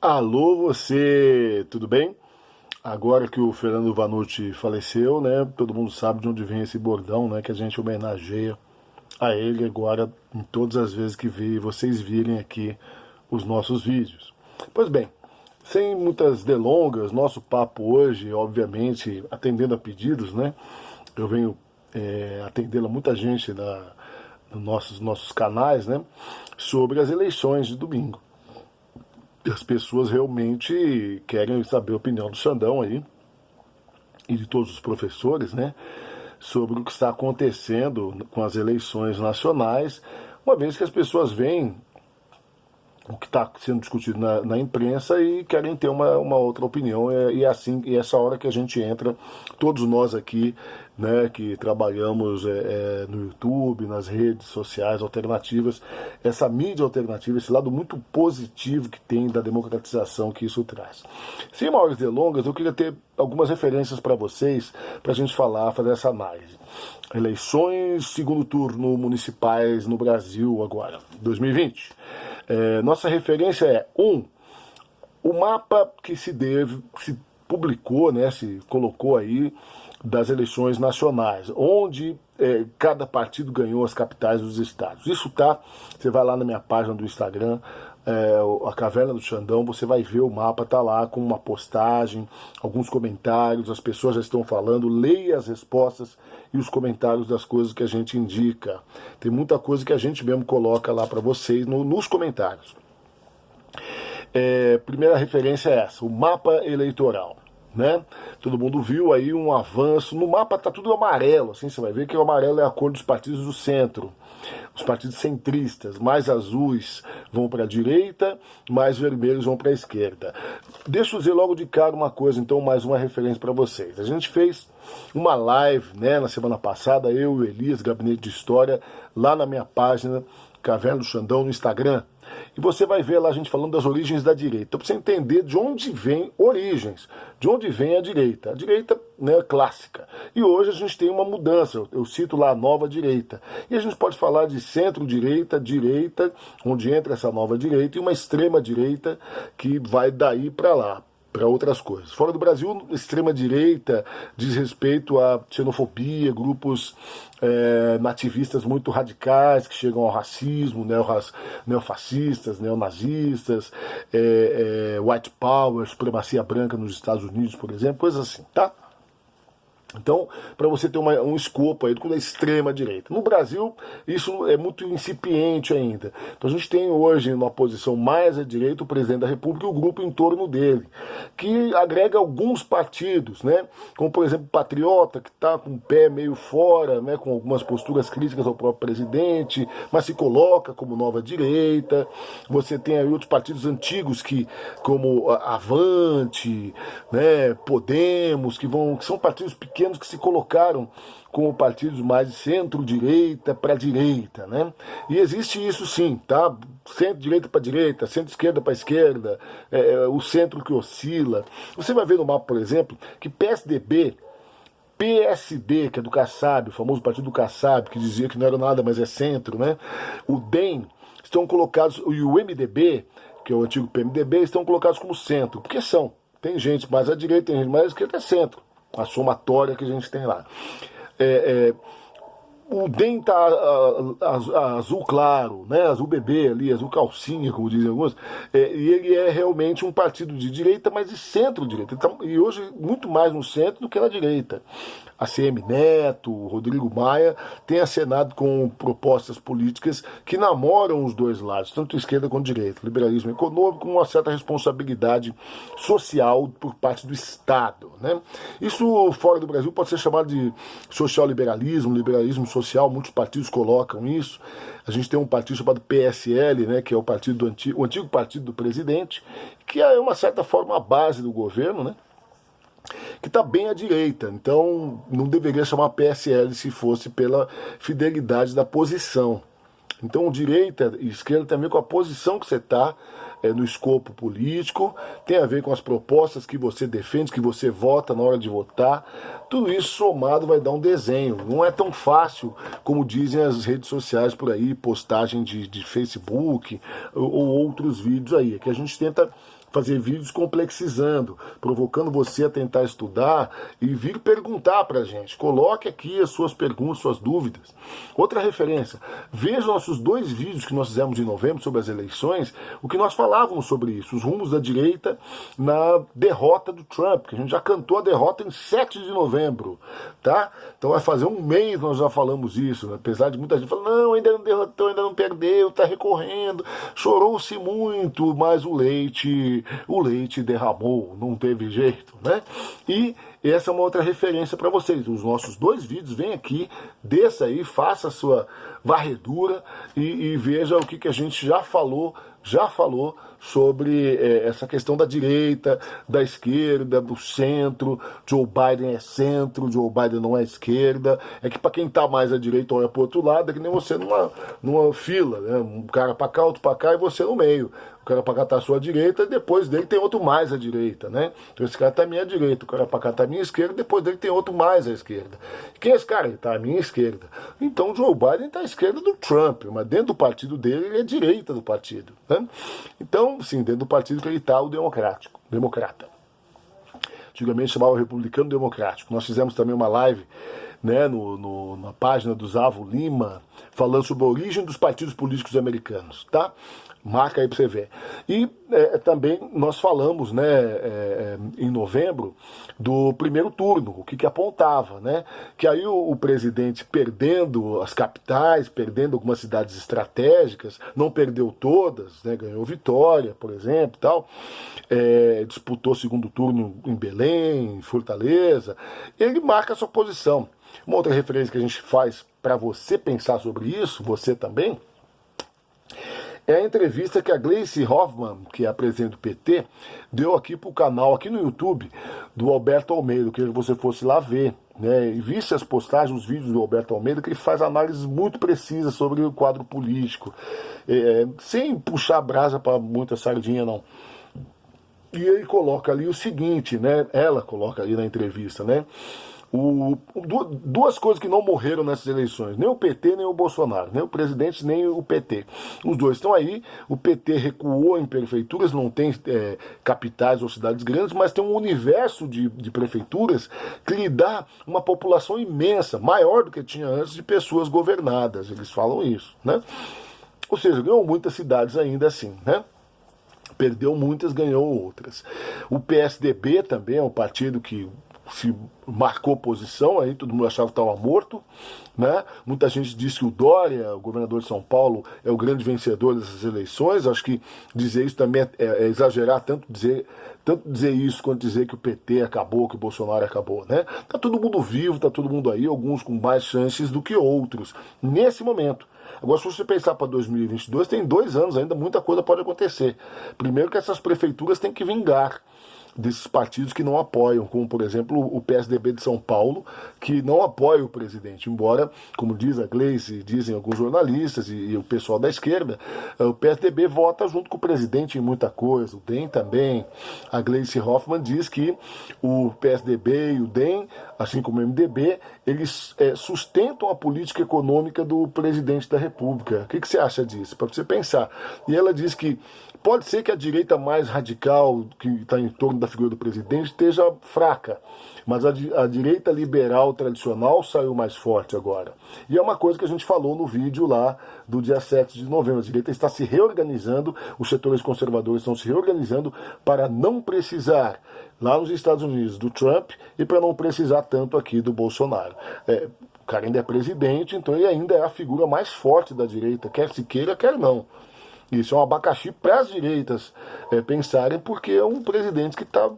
Alô, você, tudo bem? Agora que o Fernando Vanucci faleceu, né? Todo mundo sabe de onde vem esse bordão, né? Que a gente homenageia a ele agora em todas as vezes que vocês virem aqui os nossos vídeos. Pois bem, sem muitas delongas, nosso papo hoje, obviamente, atendendo a pedidos, né? Eu venho atendendo a muita gente nos nossos canais, né? Sobre as eleições de domingo. As pessoas realmente querem saber a opinião do Xandão aí e de todos os professores, né, sobre o que está acontecendo com as eleições nacionais, uma vez que as pessoas veem o que está sendo discutido na imprensa e querem ter uma outra opinião. E é assim, e essa hora que a gente entra, todos nós aqui, né, que trabalhamos no YouTube, nas redes sociais alternativas, essa mídia alternativa, esse lado muito positivo que tem da democratização que isso traz. Sem maiores delongas, eu queria ter algumas referências para vocês, para a gente fazer essa análise. Eleições, segundo turno municipais no Brasil agora, 2020. Nossa referência é, o mapa que se publicou, né, se colocou aí, das eleições nacionais, onde cada partido ganhou as capitais dos estados. Isso tá, você vai lá na minha página do Instagram, a Caverna do Xandão, você vai ver o mapa, tá lá com uma postagem, alguns comentários, as pessoas já estão falando, leia as respostas e os comentários das coisas que a gente indica. Tem muita coisa que a gente mesmo coloca lá para vocês nos comentários. Primeira referência é essa, o mapa eleitoral. Né? Todo mundo viu aí um avanço. No mapa tá tudo amarelo, assim, você vai ver que o amarelo é a cor dos partidos do centro. Os partidos centristas, mais azuis vão para a direita, mais vermelhos vão para a esquerda. Deixa eu dizer logo de cara uma coisa, então, mais uma referência para vocês. A gente fez uma live, né, na semana passada, eu e o Elias, Gabinete de História, lá na minha página Caverna do Xandão no Instagram. E você vai ver lá a gente falando das origens da direita. Então, para você entender de onde vem origens, de onde vem a direita. A direita, né, clássica. E hoje a gente tem uma mudança. Eu cito lá a nova direita. E a gente pode falar de centro-direita, direita, onde entra essa nova direita, e uma extrema-direita que vai daí para lá, para outras coisas. Fora do Brasil, extrema-direita diz respeito à xenofobia, grupos nativistas muito radicais que chegam ao racismo, neofascistas, neonazistas, white power, supremacia branca nos Estados Unidos, por exemplo, coisas assim, tá? Então, para você ter um escopo aí da extrema-direita. No Brasil, isso é muito incipiente ainda. Então, a gente tem hoje, numa posição mais à direita, o presidente da República e o grupo em torno dele, que agrega alguns partidos, né? Como, por exemplo, o Patriota, que está com o pé meio fora, né? Com algumas posturas críticas ao próprio presidente, mas se coloca como nova direita. Você tem aí outros partidos antigos, como Avante, né? Podemos, que são partidos pequenos, que se colocaram como partidos mais de centro-direita para direita, né? E existe isso sim, tá? Centro-direita para direita, centro-esquerda para esquerda, o centro que oscila. Você vai ver no mapa, por exemplo, que PSDB, PSD, que é do Kassab, o famoso partido do Kassab, que dizia que não era nada, mas é centro, né? O DEM estão colocados, e o MDB, que é o antigo PMDB, estão colocados como centro, porque são. Tem gente mais à direita, tem gente mais à esquerda, é centro. A somatória que a gente tem lá. O DEM está azul claro, né? Azul bebê ali, azul calcinha, como dizem alguns, e ele é realmente um partido de direita, mas de centro-direita. Então, e hoje muito mais no centro do que na direita. A CM Neto, o Rodrigo Maia, tem acenado com propostas políticas que namoram os dois lados, tanto esquerda quanto direita. Liberalismo econômico com uma certa responsabilidade social por parte do Estado, né? Isso fora do Brasil pode ser chamado de social-liberalismo, liberalismo social, muitos partidos colocam isso. A gente tem um partido chamado PSL, né, que é o antigo partido do presidente, que é uma certa forma a base do governo, né? Que está bem à direita, então não deveria chamar PSL se fosse pela fidelidade da posição. Então, direita e esquerda tem a ver com a posição que você está no escopo político, tem a ver com as propostas que você defende, que você vota na hora de votar. Tudo isso somado vai dar um desenho. Não é tão fácil como dizem as redes sociais por aí, postagem de Facebook ou outros vídeos aí. É que a gente tenta fazer vídeos complexizando, provocando você a tentar estudar e vir perguntar pra gente. Coloque aqui as suas perguntas, suas dúvidas. Outra referência, veja nossos 2 vídeos que nós fizemos em novembro sobre as eleições, o que nós falávamos sobre isso, os rumos da direita na derrota do Trump, que a gente já cantou a derrota em 7 de novembro, tá? Então vai fazer um mês nós já falamos isso, né? Apesar de muita gente falar, não, ainda não derrotou, ainda não perdeu, tá recorrendo, chorou-se muito, mas o leite derramou, não teve jeito, né? E essa é uma outra referência para vocês. Os nossos 2 vídeos, vem aqui, desça aí, faça a sua varredura e veja o que a gente já falou sobre essa questão da direita, da esquerda, do centro. Joe Biden é centro, Joe Biden não é esquerda. É que para quem está mais à direita olha para o outro lado, é que nem você numa fila, né? Um cara para cá, outro para cá e você no meio. O cara para cá está à sua direita, depois dele tem outro mais à direita, né? Então esse cara está à minha direita, o cara para cá está à minha esquerda, depois dele tem outro mais à esquerda. Quem é esse cara? Ele está à minha esquerda. Então o Joe Biden está à esquerda do Trump, mas dentro do partido dele ele é direita do partido, né? Então, sim, dentro do partido que ele está, o democrata. Antigamente chamava republicano democrático. Nós fizemos também uma live, né, na página do Zavo Lima, falando sobre a origem dos partidos políticos americanos, tá? Marca aí pra você ver. E também nós falamos, né, em novembro, do primeiro turno, o que apontava, né? Que aí o presidente perdendo as capitais, perdendo algumas cidades estratégicas, não perdeu todas, né? Ganhou Vitória, por exemplo, tal. Disputou segundo turno em Belém, em Fortaleza. Ele marca a sua posição. Uma outra referência que a gente faz para você pensar sobre isso, você também, é a entrevista que a Gleice Hoffmann, que é a presidente do PT, deu aqui para o canal, aqui no YouTube, do Alberto Almeida. Eu queria que você fosse lá ver, né, e visse as postagens, os vídeos do Alberto Almeida, que ele faz análises muito precisas sobre o quadro político, sem puxar brasa para muita sardinha, não. E ele coloca ali o seguinte, né, ela coloca ali na entrevista, né, duas coisas que não morreram nessas eleições, nem o PT nem o Bolsonaro, nem o presidente nem o PT. Os dois estão aí, o PT recuou em prefeituras, não tem capitais ou cidades grandes, mas tem um universo de prefeituras que lhe dá uma população imensa, maior do que tinha antes, de pessoas governadas, eles falam isso, né? Ou seja, ganhou muitas cidades ainda assim, né? Perdeu muitas, ganhou outras. O PSDB também é um partido que se marcou posição, aí todo mundo achava que estava morto, né? Muita gente disse que o Dória, o governador de São Paulo, é o grande vencedor dessas eleições. Acho que dizer isso também é exagerar, tanto dizer isso quanto dizer que o PT acabou, que o Bolsonaro acabou, né? Tá todo mundo vivo, tá todo mundo aí, alguns com mais chances do que outros, nesse momento. Agora, se você pensar para 2022, tem 2 anos ainda, muita coisa pode acontecer. Primeiro que essas prefeituras têm que vingar desses partidos que não apoiam, como, por exemplo, o PSDB de São Paulo, que não apoia o presidente, embora, como diz a Gleice, dizem alguns jornalistas e o pessoal da esquerda, o PSDB vota junto com o presidente em muita coisa, o DEM também. A Gleice Hoffmann diz que o PSDB e o DEM, assim como o MDB, eles sustentam a política econômica do presidente da República. O que você acha disso? Para você pensar. E ela diz que pode ser que a direita mais radical, que está em torno da figura do presidente, esteja fraca, mas a direita liberal tradicional saiu mais forte agora. E é uma coisa que a gente falou no vídeo lá do dia 7 de novembro. A direita está se reorganizando, os setores conservadores estão se reorganizando para não precisar, lá nos Estados Unidos, do Trump e para não precisar tanto aqui do Bolsonaro. O cara ainda é presidente, então ele ainda é a figura mais forte da direita, quer se queira, quer não. Isso é um abacaxi para as direitas pensarem, porque é um presidente que está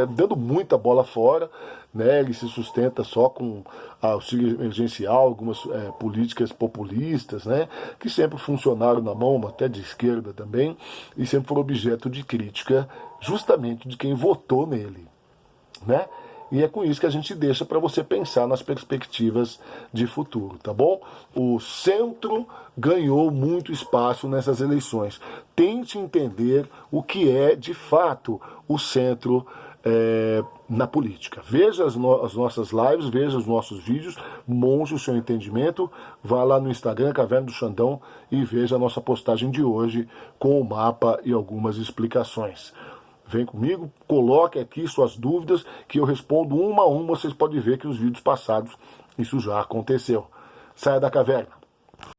dando muita bola fora, né? Ele se sustenta só com auxílio emergencial, algumas políticas populistas, né? Que sempre funcionaram na mão, até de esquerda também, e sempre foram objeto de crítica justamente de quem votou nele, né? E é com isso que a gente deixa para você pensar nas perspectivas de futuro, tá bom? O centro ganhou muito espaço nessas eleições. Tente entender o que é, de fato, o centro na política. Veja as nossas lives, veja os nossos vídeos, monte o seu entendimento, vá lá no Instagram, Caverna do Xandão, e veja a nossa postagem de hoje com o mapa e algumas explicações. Vem comigo, coloque aqui suas dúvidas, que eu respondo uma a uma. Vocês podem ver que os vídeos passados isso já aconteceu. Saia da caverna.